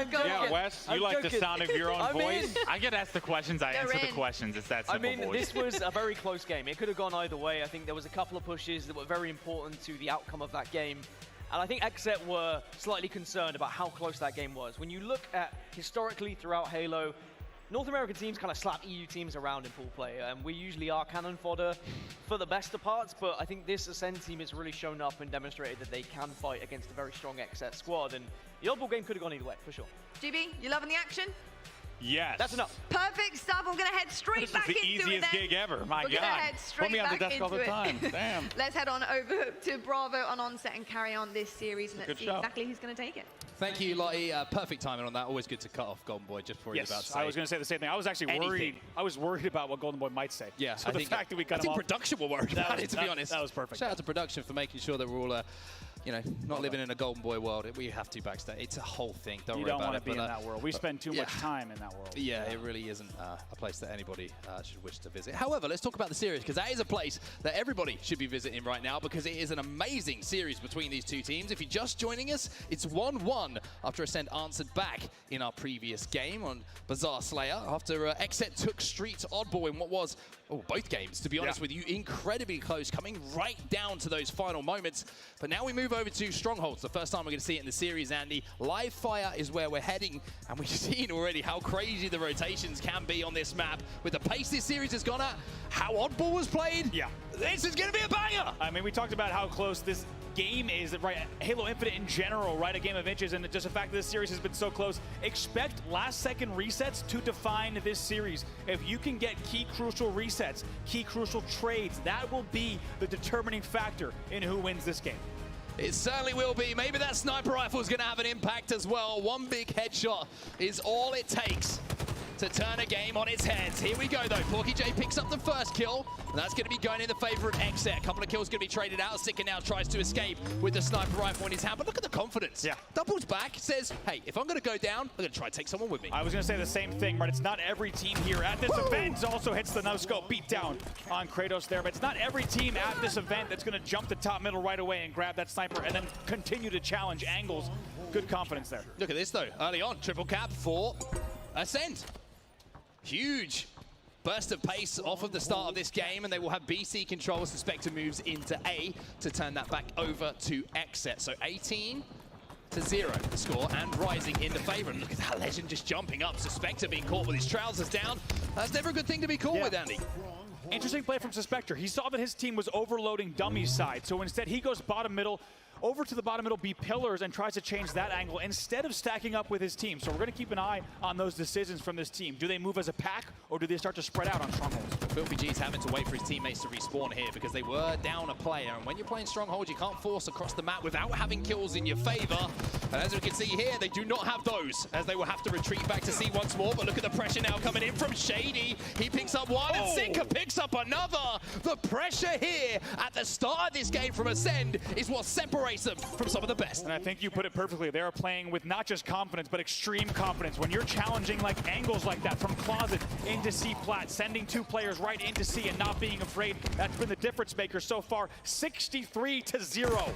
go on. Yeah, Wes, you like the sound of your own voice? mean, I get asked the questions, I answer the questions. It's that simple, boys. this was a very close game. It could have gone either way. I think there was a couple of pushes that were very important to the outcome of that game. And I think XSET were slightly concerned about how close that game was. When you look at historically throughout Halo, North American teams kind of slap EU teams around in pool play, and we usually are cannon fodder for the best of parts, but I think this Ascend team has really shown up and demonstrated that they can fight against a very strong XSET squad, and the oddball game could have gone either way, for sure. GB, you loving the action? Yes. That's enough. Perfect stuff. I'm going to head straight back into it. This is the easiest gig ever. My We're God. gonna head straight Put me on the back desk all the into time. it. Damn. Let's head on over to Bravo on onset and carry on this series, and let's see exactly who's going to take it. Thank you, Lottie. Perfect timing on that. Always good to cut off Golden Boy just before you're about to say. I was going to say the same thing. I was actually worried. I was worried about what Golden Boy might say. Yeah, so the fact that we cut him off. production were worried about it, to be honest. That was perfect. Shout out to production for making sure that we're all, you know, not living in a Golden Boy world. We have to backstage. It's a whole thing. Don't worry about it. You don't want to be in that world. We spend too much time in that world. Yeah, it really isn't a place that anybody should wish to visit. However, let's talk about the series, because that is a place that everybody should be visiting right now, because it is an amazing series between these two teams. If you're just joining us, it's 1-1 after Ascend answered back in our previous game on Bazaar Slayer, after XSET took Street Oddball in what was, both games, to be honest with you, incredibly close, coming right down to those final moments. But now we move move over to Strongholds. The first time we're going to see it in the series, Andy. Live fire is where we're heading, and we've seen already how crazy the rotations can be on this map. With the pace this series has gone at, how Oddball was played, yeah, this is going to be a banger! I mean, we talked about how close this game is, right? Halo Infinite in general, right? A game of inches, and just the fact that this series has been so close. Expect last-second resets to define this series. If you can get key crucial resets, key crucial trades, that will be the determining factor in who wins this game. It certainly will be. Maybe that sniper rifle is going to have an impact as well. One big headshot is all it takes to turn a game on its head. Here we go, though. PorkyJ picks up the first kill, and that's going to be going in the favor of Exet. A couple of kills going to be traded out. Sicker now tries to escape with the sniper rifle in his hand, but look at the confidence. Yeah. Doubles back, says, hey, if I'm going to go down, I'm going to try to take someone with me. I was going to say the same thing, but it's not every team here at this event also hits the no-scope beat down on Kratos there, but it's not every team at this event that's going to jump the top middle right away and grab that sniper and then continue to challenge angles. Good confidence there. Look at this, though. Early on, triple cap for Ascend. Huge burst of pace off of the start of this game, and they will have BC control as the Spectre moves into A to turn that back over to Exet. So 18-0 the score, and rising in the favor. And look at that Legend just jumping up. Spectre being caught with his trousers down. That's never a good thing to be caught with, Andy. Interesting play from Suspector. He saw that his team was overloading Dummy's side, so instead he goes bottom middle, over to the bottom middle B pillars, and tries to change that angle instead of stacking up with his team. So we're going to keep an eye on those decisions from this team. Do they move as a pack, or do they start to spread out on Strongholds? Filthy G's having to wait for his teammates to respawn here because they were down a player. And when you're playing Stronghold, you can't force across the map without having kills in your favor. And as we can see here, they do not have those, as they will have to retreat back to C once more. But look at the pressure now coming in from Shady. He picks up one, and Sinker picks up another. The pressure here at the start of this game from Ascend is what separates them from some of the best. And I think you put it perfectly. They are playing with not just confidence, but extreme confidence. When you're challenging like angles like that from Closet into C plat, sending two players right into C and not being afraid, that's been the difference maker so far. 63-0.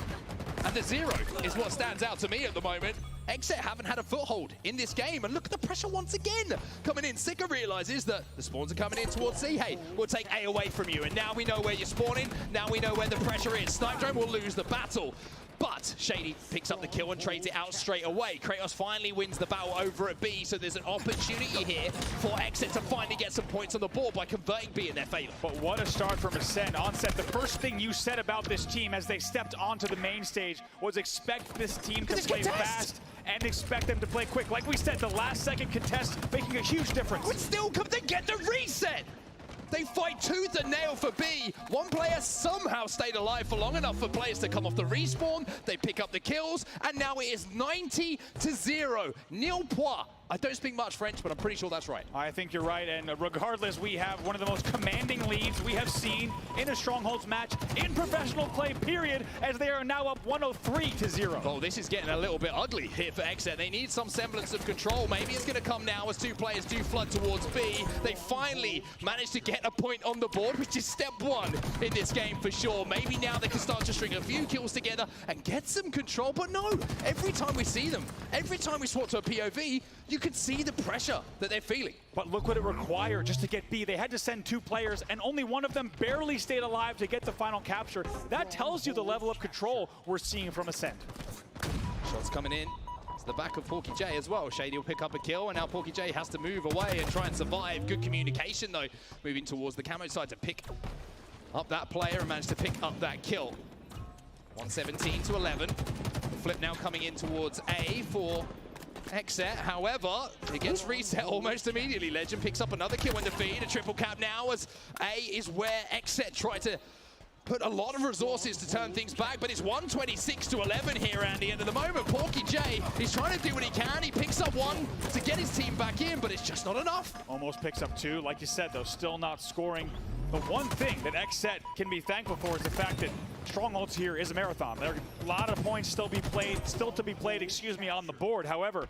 And the 0 is what stands out to me at the moment. Exet haven't had a foothold in this game, and look at the pressure once again coming in. Sicker realizes that the spawns are coming in towards C. Hey, we'll take A away from you, and now we know where you're spawning. Now we know where the pressure is. Snipe Drone will lose the battle. But Shady picks up the kill and trades it out straight away. Kratos finally wins the battle over at B, so there's an opportunity here for Exit to finally get some points on the board by converting B in their favor. But what a start from Ascend. Onset, the first thing you said about this team as they stepped onto the main stage was expect this team to play fast and expect them to play quick. Like we said, the last second contest making a huge difference. But still, come to get the reset! They fight tooth and nail for B. One player somehow stayed alive for long enough for players to come off the respawn. They pick up the kills, and now it is 90-0. Nil point. I don't speak much French, but I'm pretty sure that's right. I think you're right, and regardless, we have one of the most commanding leads we have seen in a Strongholds match in professional play, period, as they are now up 103-0. Oh, this is getting a little bit ugly here for Exet. They need some semblance of control. Maybe it's going to come now as two players do flood towards B. They finally managed to get a point on the board, which is step one in this game for sure. Maybe now they can start to string a few kills together and get some control, but no. Every time we see them, every time we swap to a POV, you can see the pressure that they're feeling. But look what it required just to get B. They had to send two players, and only one of them barely stayed alive to get the final capture. That tells you the level of control we're seeing from Ascend. Shots coming in to the back of PorkyJ as well. Shady will pick up a kill, and now PorkyJ has to move away and try and survive. Good communication, though, moving towards the camo side to pick up that player and manage to pick up that kill. 117-11. Flip now coming in towards A for Exet. However, it gets reset almost immediately. Legend picks up another kill in the feed. A triple cap now, as A is where Exet tried to put a lot of resources to turn things back, but it's 126-11 here, Andy. And at the moment, PorkyJ is trying to do what he can. He picks up one to get his team back in, but it's just not enough. Almost picks up two. Like you said, though, still not scoring. The one thing that Exet can be thankful for is the fact that Strongholds here is a marathon. There are a lot of points still to be played, on the board. However,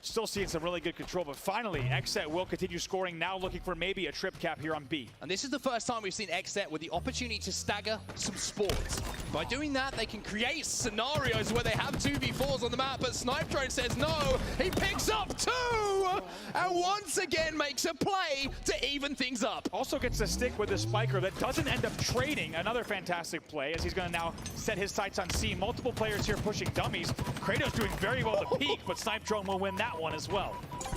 Still seeing some really good control, but finally, Xset will continue scoring, now looking for maybe a trip cap here on B. And this is the first time we've seen Xset with the opportunity to stagger some sports. By doing that, they can create scenarios where they have 2v4s on the map, but Snipe Drone says no. He picks up 2! And once again makes a play to even things up. Also gets the stick with the spiker that doesn't end up trading. Another fantastic play as he's going to now set his sights on C. Multiple players here pushing dummies. Kratos doing very well to peek, but Snipe Drone will win that one as well.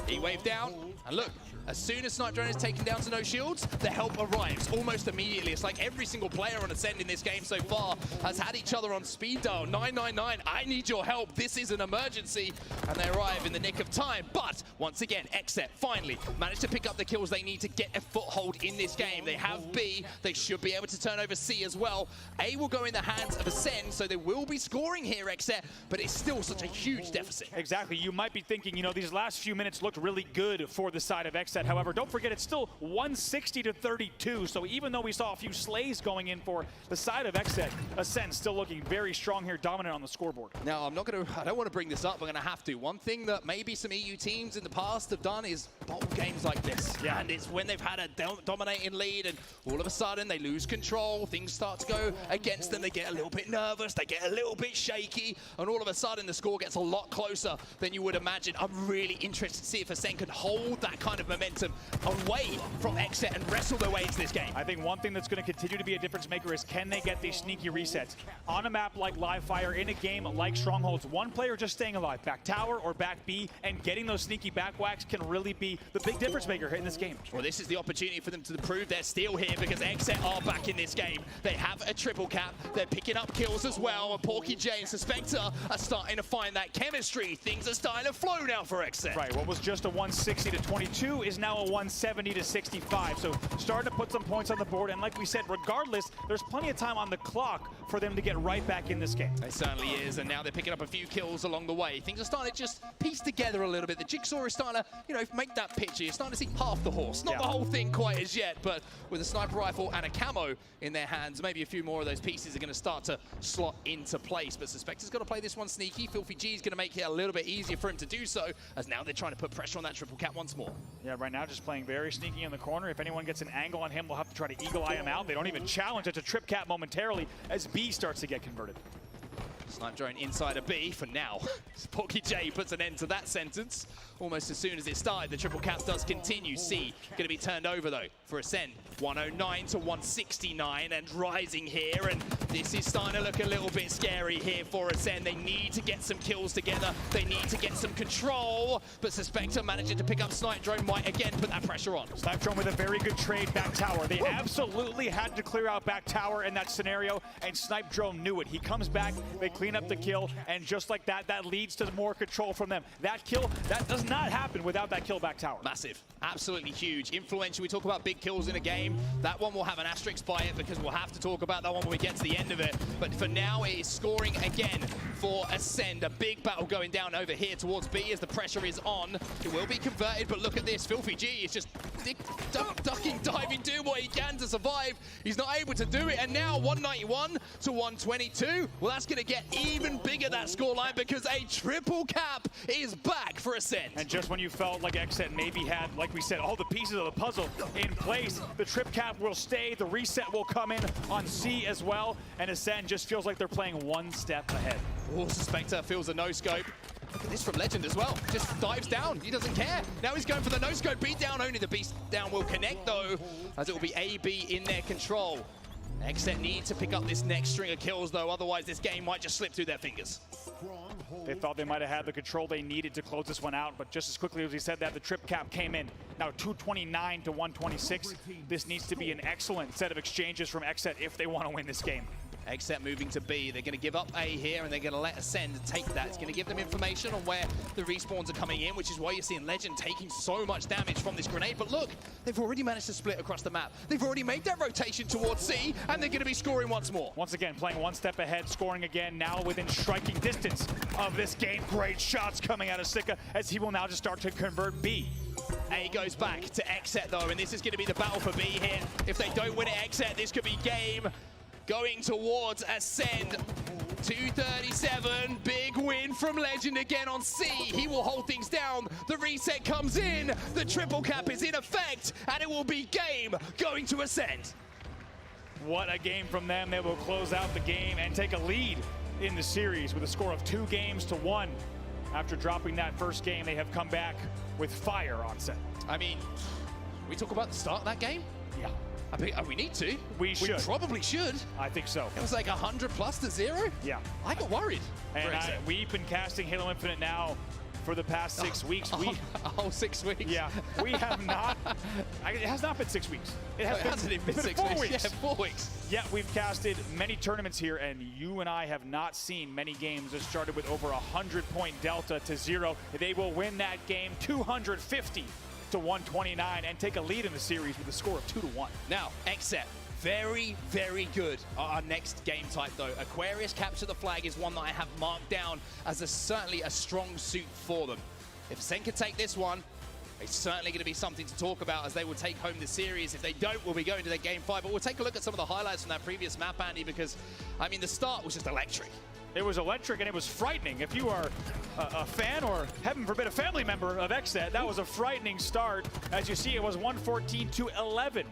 E-wave down, and look, as soon as Snipe Drone is taken down to no shields, the help arrives almost immediately. It's like every single player on Ascend in this game so far has had each other on speed dial. 999, I need your help, this is an emergency. And they arrive in the nick of time. But once again, Xset finally managed to pick up the kills they need to get a foothold in this game. They have B, they should be able to turn over C as well. A will go in the hands of Ascend, so they will be scoring here, Xset, but it's still such a huge deficit. Exactly, you might be thinking, you know, these last few minutes looked really good for the side of Xset. However, don't forget it's still 160-32, so even though we saw a few slays going in for the side of Xset, Ascend still looking very strong here, dominant on the scoreboard. Now, I don't want to bring this up, I'm going to have to. One thing that maybe some EU teams in the past have done is bottle games like this. Yeah. And it's when they've had a dominating lead and all of a sudden they lose control, things start to go against them, they get a little bit nervous, they get a little bit shaky, and all of a sudden the score gets a lot closer than you would imagine. I'm really interested to see if Ascend can hold that kind of momentum away from Xset and wrestle their way into this game. I think one thing that's going to continue to be a difference maker is can they get these sneaky resets? On a map like Live Fire, in a game like Strongholds, one player just staying alive, back tower or back B, and getting those sneaky back whacks can really be the big difference maker in this game. Well, this is the opportunity for them to prove their steel here because Xset are back in this game. They have a triple cap, they're picking up kills as well, and Porky J and Suspector are starting to find that chemistry. Things are starting to flow now for Xset. Right, what was just a 160-22 is now a 170-65, so starting to put some points on the board, and like we said, regardless, there's plenty of time on the clock for them to get right back in this game. It certainly is, and now they're picking up a few kills along the way. Things are starting to just piece together a little bit. The jigsaw is starting to, you know, make that picture. You're starting to see half the horse, not the whole thing quite as yet, but with a sniper rifle and a camo in their hands, maybe a few more of those pieces are going to start to slot into place. But Suspector's got to play this one sneaky. Filthy G is going to make it a little bit easier for him to do so, as now they're trying to put pressure on that triple cap once more. Yeah, right now just playing very sneaky in the corner. If anyone gets an angle on him, we'll have to try to eagle eye him out. They don't even challenge it to trip cap momentarily as B starts to get converted. Snipe Drone inside a B for now. Porky J puts an end to that sentence almost as soon as it started. The triple cap does continue. C going to be turned over though for Ascend. 109 to 169 and rising here, and this is starting to look a little bit scary here for Ascend. They need to get some kills together. They need to get some control, but Suspector managing to pick up Snipe Drone might again put that pressure on. Snipe Drone with a very good trade back tower. They absolutely had to clear out back tower in that scenario, and Snipe Drone knew it. He comes back, they clean up the kill, and just like that, that leads to more control from them. That kill, that does not happen without that kill back tower. Massive, absolutely huge, influential. We talk about big kills in a game. That one will have an asterisk by it because we'll have to talk about that one when we get to the end of it. But for now, it is scoring again for Ascend. A big battle going down over here towards B as the pressure is on. It will be converted, but look at this. Filthy G is just ducking, diving, doing what he can to survive. He's not able to do it, and now 191 to 122. Well, that's going to get even bigger, that scoreline, because a triple cap is back for Ascend. And just when you felt like Xset maybe had, like we said, all the pieces of the puzzle in place, the trip cap will stay, the reset will come in on C as well, and Ascend just feels like they're playing one step ahead. Oh, Suspector feels a no-scope. Look at this from Legend as well. Just dives down. He doesn't care. Now he's going for the no-scope. Beat down. Only the beast down will connect, though, as it will be AB in their control. Xset need to pick up this next string of kills, though. Otherwise, this game might just slip through their fingers. They thought they might have had the control they needed to close this one out, but just as quickly as he said that, the trip cap came in. Now 229 to 126. This needs to be an excellent set of exchanges from Xset if they want to win this game. Xset moving to B. They're going to give up A here, and they're going to let Ascend take that. It's going to give them information on where the respawns are coming in, which is why you're seeing Legend taking so much damage from this grenade. But look, they've already managed to split across the map. They've already made that rotation towards C, and they're going to be scoring once more. Once again, playing one step ahead, scoring again, now within striking distance of this game. Great shots coming out of Sika as he will now just start to convert B. A goes back to Xset, though, and this is going to be the battle for B here. If they don't win it, Xset, this could be game. going towards Ascend. 237, big win from Legend again on C. He will hold things down. The reset comes in, the triple cap is in effect, and it will be game going to Ascend. What a game from them. They will close out the game and take a lead in the series with a score of 2-1. After dropping that first game, they have come back with fire on set. I mean, we talk about the start of that game? Yeah. I mean, we need to. We should. We probably should. I think so. It was like 100 plus to 0. Yeah. I got worried. And we've been casting Halo Infinite now for the past 6 weeks. A whole 6 weeks. Yeah, we have not. It has not been 6 weeks. It hasn't even been 6 4 weeks. weeks. Yeah, 4 weeks. Yeah, we've casted many tournaments here, and you and I have not seen many games that started with over 100-point delta to 0. They will win that game 250 to 129 and take a lead in the series with a score of 2-1. Now, XSET, very, very good. Our next game type, though. Aquarius capture the flag is one that I have marked down as certainly a strong suit for them. If Sen can take this one, it's certainly going to be something to talk about as they will take home the series. If they don't, we'll be going to their game 5. But we'll take a look at some of the highlights from that previous map, Andy, because, I mean, the start was just electric. It was electric and it was frightening. If you are a fan or, heaven forbid, a family member of XSET, that was a frightening start. As you see, it was 114 to 11.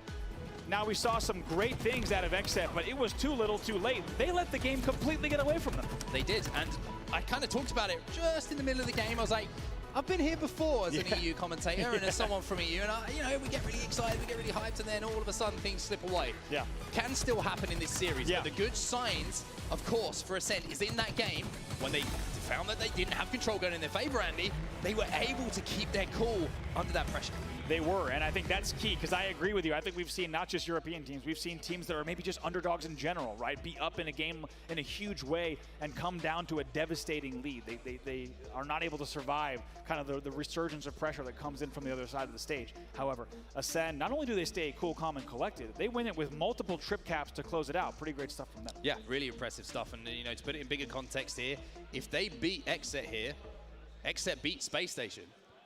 Now we saw some great things out of XSET, but it was too little too late. They let the game completely get away from them. They did, and I kind of talked about it just in the middle of the game. I was like, I've been here before as an EU commentator and as someone from EU, and we get really excited, we get really hyped, and then all of a sudden things slip away. Yeah. Can still happen in this series, yeah. But the good signs, of course, for Ascent is in that game, when they found that they didn't have control going in their favor, Andy, they were able to keep their cool under that pressure. They were, and I think that's key, because I agree with you. I think we've seen not just European teams, we've seen teams that are maybe just underdogs in general, right? Be up in a game in a huge way and come down to a devastating lead. They are not able to survive kind of the resurgence of pressure that comes in from the other side of the stage. However, Ascend, not only do they stay cool, calm, and collected, they win it with multiple trip caps to close it out. Pretty great stuff from them. Yeah, really impressive stuff, and you know, to put it in bigger context here, if they beat XSET here, XSET beat Space Station,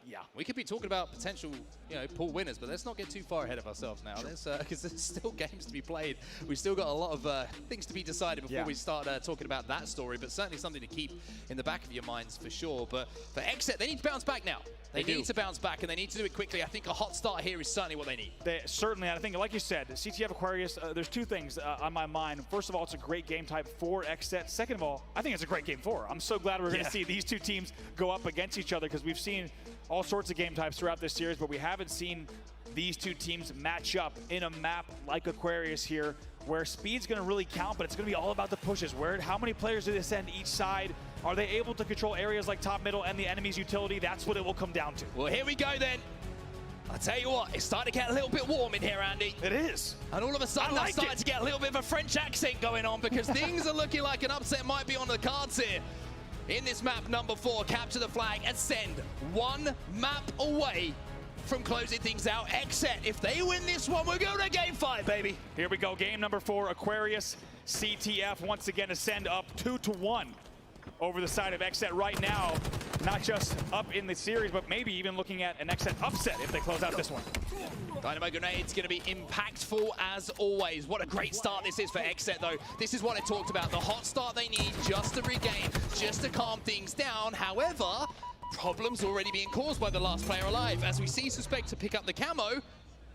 yeah, we could be talking about potential, you know, pool winners, but let's not get too far ahead of ourselves now. Because there's still games to be played. We've still got a lot of things to be decided before we start talking about that story, but certainly something to keep in the back of your minds for sure. But for XSET, they need to bounce back now. They need to bounce back, and they need to do it quickly. I think a hot start here is certainly what they need. Certainly, I think, like you said, CTF Aquarius, there's two things on my mind. First of all, it's a great game type for XSET. Second of all, I think it's a great game for. I'm so glad we're going to see these two teams go up against each other, because we've seen all sorts of game types throughout this series, but we haven't seen these two teams match up in a map like Aquarius here, where speed's going to really count, but it's going to be all about the pushes. How many players do they send each side? Are they able to control areas like top, middle, and the enemy's utility? That's what it will come down to. Well, here we go then. I'll tell you what, it's starting to get a little bit warm in here, Andy. It is. And all of a sudden, I'm starting to get a little bit of a French accent going on, because things are looking like an upset might be on the cards here. In this map number 4, capture the flag, Ascend, one map away from closing things out. XSET, if they win this one, we're going to game 5, baby. Here we go, game number 4, Aquarius, CTF, once again Ascend up 2-1 over the side of XSET right now. Not just up in the series, but maybe even looking at an XSET upset if they close out this one. Dynamo Grenade's going to be impactful as always. What a great start this is for XSET, though. This is what I talked about, the hot start they need just to regain, just to calm things down. However, problems already being caused by the last player alive. As we see Suspect to pick up the camo,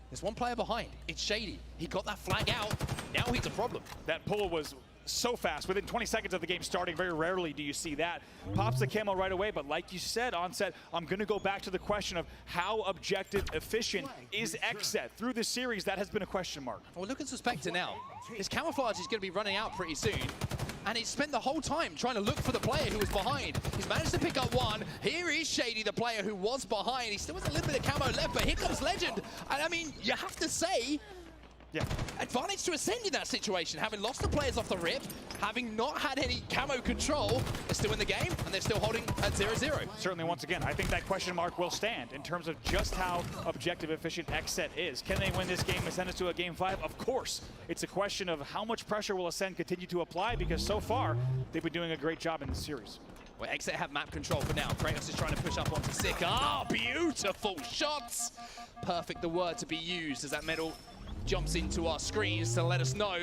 there's one player behind. It's Shady. He got that flag out. Now he's a problem. That pull was so fast. Within 20 seconds of the game starting, very rarely do you see that. Pops the camo right away, but like you said, Onset, I'm going to go back to the question of how objective efficient is XSET. Through this series, that has been a question mark. Well, look at Suspector now. His camouflage is going to be running out pretty soon, and he spent the whole time trying to look for the player who was behind. He's managed to pick up one. Here is Shady, the player who was behind. He still has a little bit of camo left, but here comes Legend. And I mean, you have to say, advantage to Ascend in that situation, having lost the players off the rip, having not had any camo control. They're still in the game, and they're still holding at 0-0. Certainly, once again, I think that question mark will stand in terms of just how objective efficient XSET is. Can they win this game and send us to a game 5? Of course. It's a question of how much pressure will Ascend continue to apply, because so far, they've been doing a great job in this series. Well, XSET have map control for now. Kratos is trying to push up onto Sika. Ah, beautiful shots. Perfect, the word to be used as that medal jumps into our screens to let us know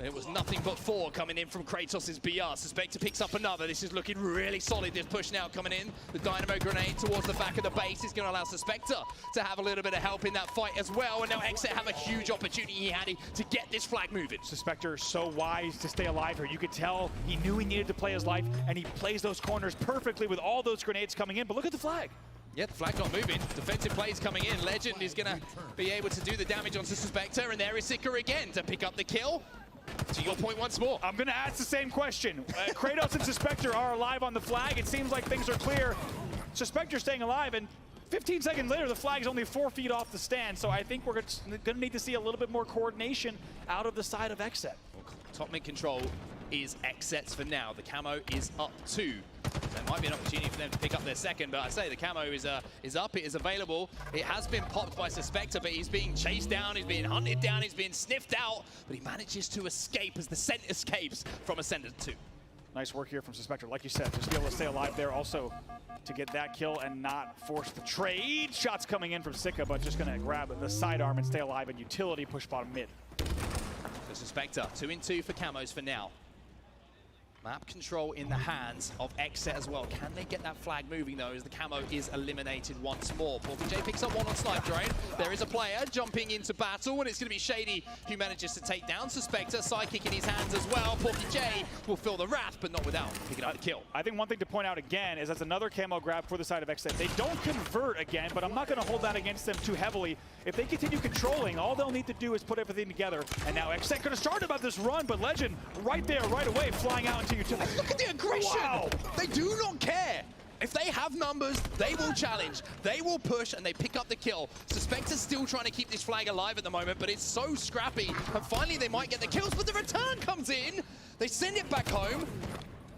And it was nothing but 4 coming in from Kratos' BR. Suspector picks up another. This is looking really solid, this push now coming in. The Dynamo Grenade towards the back of the base is going to allow Suspector to have a little bit of help in that fight as well. And now Exit have a huge opportunity he had to get this flag moving. Suspector so wise to stay alive here. You could tell he knew he needed to play his life, and he plays those corners perfectly with all those grenades coming in. But look at the flag. Yeah, the flag not moving. Defensive plays coming in. Legend is going to be able to do the damage onto Suspector, and there is Sika again to pick up the kill. To your point once more. I'm going to ask the same question. Kratos and Suspector are alive on the flag. It seems like things are clear. Suspector staying alive, and 15 seconds later, the flag is only 4 feet off the stand. So I think we're going to need to see a little bit more coordination out of the side of Exet. Top mid control is Exet's for now. The camo is up 2. There might be an opportunity for them to pick up their second, but I say the camo is up, it is available. It has been popped by Suspector, but he's being chased down, he's being hunted down, he's being sniffed out, but he manages to escape as the Scent escapes from Ascender 2. Nice work here from Suspector. Like you said, just be able to stay alive there. Also, to get that kill and not force the trade. Shots coming in from Sika, but just going to grab the sidearm and stay alive, and utility push bottom mid. The Suspector, 2 in 2 for camos for now. Map control in the hands of Exet as well. Can they get that flag moving though, as the camo is eliminated once more? Porky J picks up one on Snipe Drone. There is a player jumping into battle, and it's going to be Shady who manages to take down Suspector. Sidekick in his hands as well. Porky J will feel the wrath, but not without picking up the kill. I think one thing to point out again is that's another camo grab for the side of Exet. They don't convert again, but I'm not going to hold that against them too heavily. If they continue controlling, all they'll need to do is put everything together. And now Exet could have started about this run, but Legend right there, right away, flying out into utility. Look at the aggression! Wow. They do not care. If they have numbers, they will challenge, they will push, and they pick up the kill. Suspector's still trying to keep this flag alive at the moment, but it's so scrappy. And finally, they might get the kills, but the return comes in. They send it back home.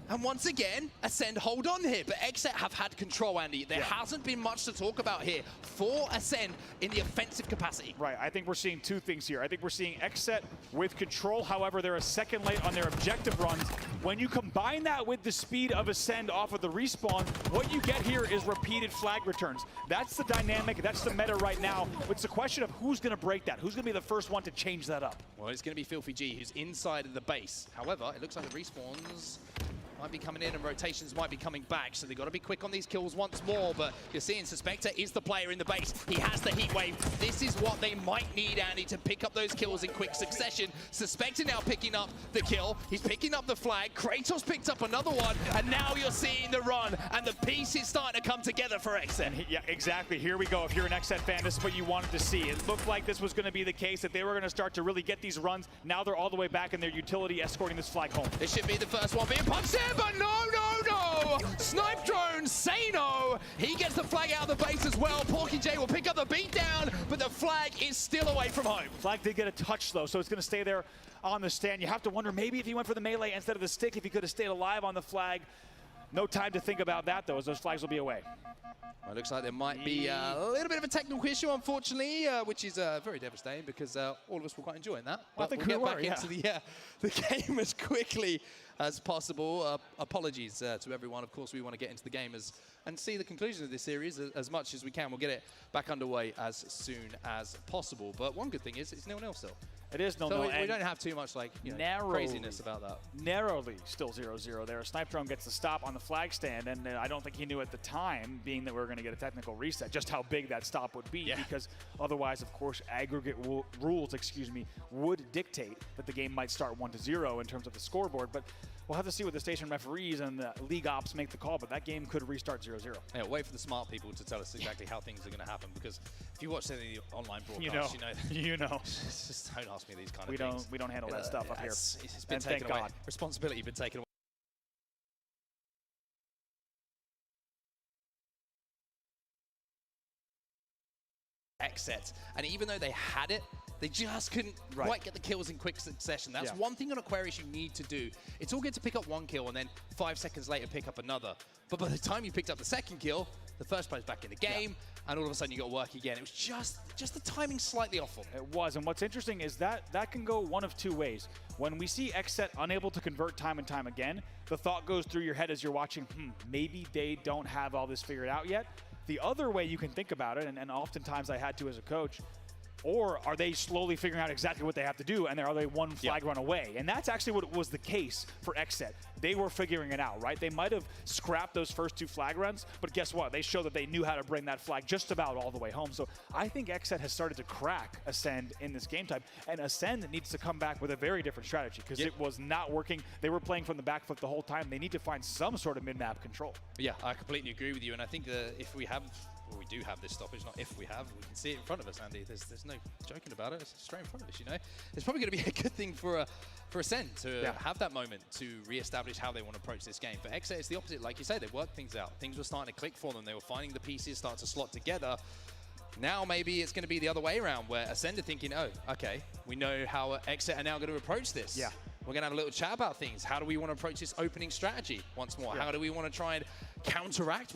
And once again, Ascend hold on here, but Exet have had control, Andy. There hasn't been much to talk about here for Ascend in the offensive capacity. Right, I think we're seeing two things here. I think we're seeing Exet with control, however, they're a second late on their objective runs. When you combine that with the speed of Ascend off of the respawn, what you get here is repeated flag returns. That's the dynamic, that's the meta right now. It's a question of who's gonna break that, who's gonna be the first one to change that up. Well, it's gonna be Filthy G, who's inside of the base. However, it looks like the respawns might be coming in and rotations might be coming back, so they've got to be quick on these kills once more. But you're seeing Suspector is the player in the base. He has the heat wave. This is what they might need, Andy, to pick up those kills in quick succession. Suspector now picking up the kill. He's picking up the flag. Kratos picked up another one, and now you're seeing the run, and the pieces starting to come together for Exet. Yeah, exactly. Here we go. If you're an Exet fan, this is what you wanted to see. It looked like this was going to be the case, that they were going to start to really get these runs. Now they're all the way back in their utility, escorting this flag home. This should be the first one being punched in, but no! Snipe Drone, say no! He gets the flag out of the base as well. Porky J will pick up the beat down, but the flag is still away from home. Flag did get a touch though, so it's going to stay there on the stand. You have to wonder maybe if he went for the melee instead of the stick, if he could have stayed alive on the flag. No time to think about that though, as those flags will be away. Well, it looks like there might be a little bit of a technical issue, unfortunately, which is very devastating because all of us were quite enjoying that. But we'll get back into the game as quickly as possible. Apologies to everyone. Of course, we want to get into the game and see the conclusion of this series as much as we can. We'll get it back underway as soon as possible. But one good thing is it's 0-0 still. It is 0-0. So we don't have too much craziness about that. Narrowly still 0-0 there. Snipe Drone gets the stop on the flag stand, and I don't think he knew at the time, being that we were going to get a technical reset, just how big that stop would be, because otherwise, of course, aggregate rules, would dictate that the game might start 1-0 in terms of the scoreboard. But we'll have to see what the station referees and the league ops make the call, but that game could restart 0-0. Yeah, wait for the smart people to tell us exactly how things are going to happen, because if you watch any of the online broadcasts, you know. Just don't ask me these kind of things. We don't handle that stuff up here. It's been taken away. Responsibility been taken away. Exet, and even though they had it, they just couldn't quite get the kills in quick succession. That's one thing on Aquarius you need to do. It's all good to pick up one kill and then 5 seconds later pick up another. But by the time you picked up the second kill, the first player's back in the game, and all of a sudden you got to work again. It was just the timing slightly off. It was, and what's interesting is that can go one of two ways. When we see Exet unable to convert time and time again, the thought goes through your head as you're watching, maybe they don't have all this figured out yet. The other way you can think about it, and oftentimes I had to as a coach, or are they slowly figuring out exactly what they have to do, and are they one flag run away? And that's actually what was the case for XSET. They were figuring it out, right? They might have scrapped those first 2 flag runs, but guess what? They showed that they knew how to bring that flag just about all the way home. So I think XSET has started to crack Ascend in this game type, and Ascend needs to come back with a very different strategy because it was not working. They were playing from the back foot the whole time. They need to find some sort of mid-map control. Yeah, I completely agree with you, and I think that if we have, well, we do have this stoppage, not if we have, we can see it in front of us, Andy. There's no joking about it. It's straight in front of us, you know. It's probably going to be a good thing for Ascend to have that moment to re-establish how they want to approach this game. For XSET, it's the opposite. Like you say, they worked things out. Things were starting to click for them. They were finding the pieces start to slot together. Now maybe it's going to be the other way around, where Ascend are thinking, oh, okay, we know how XSET are now going to approach this. Yeah. We're going to have a little chat about things. How do we want to approach this opening strategy once more? How do we want to try and counteract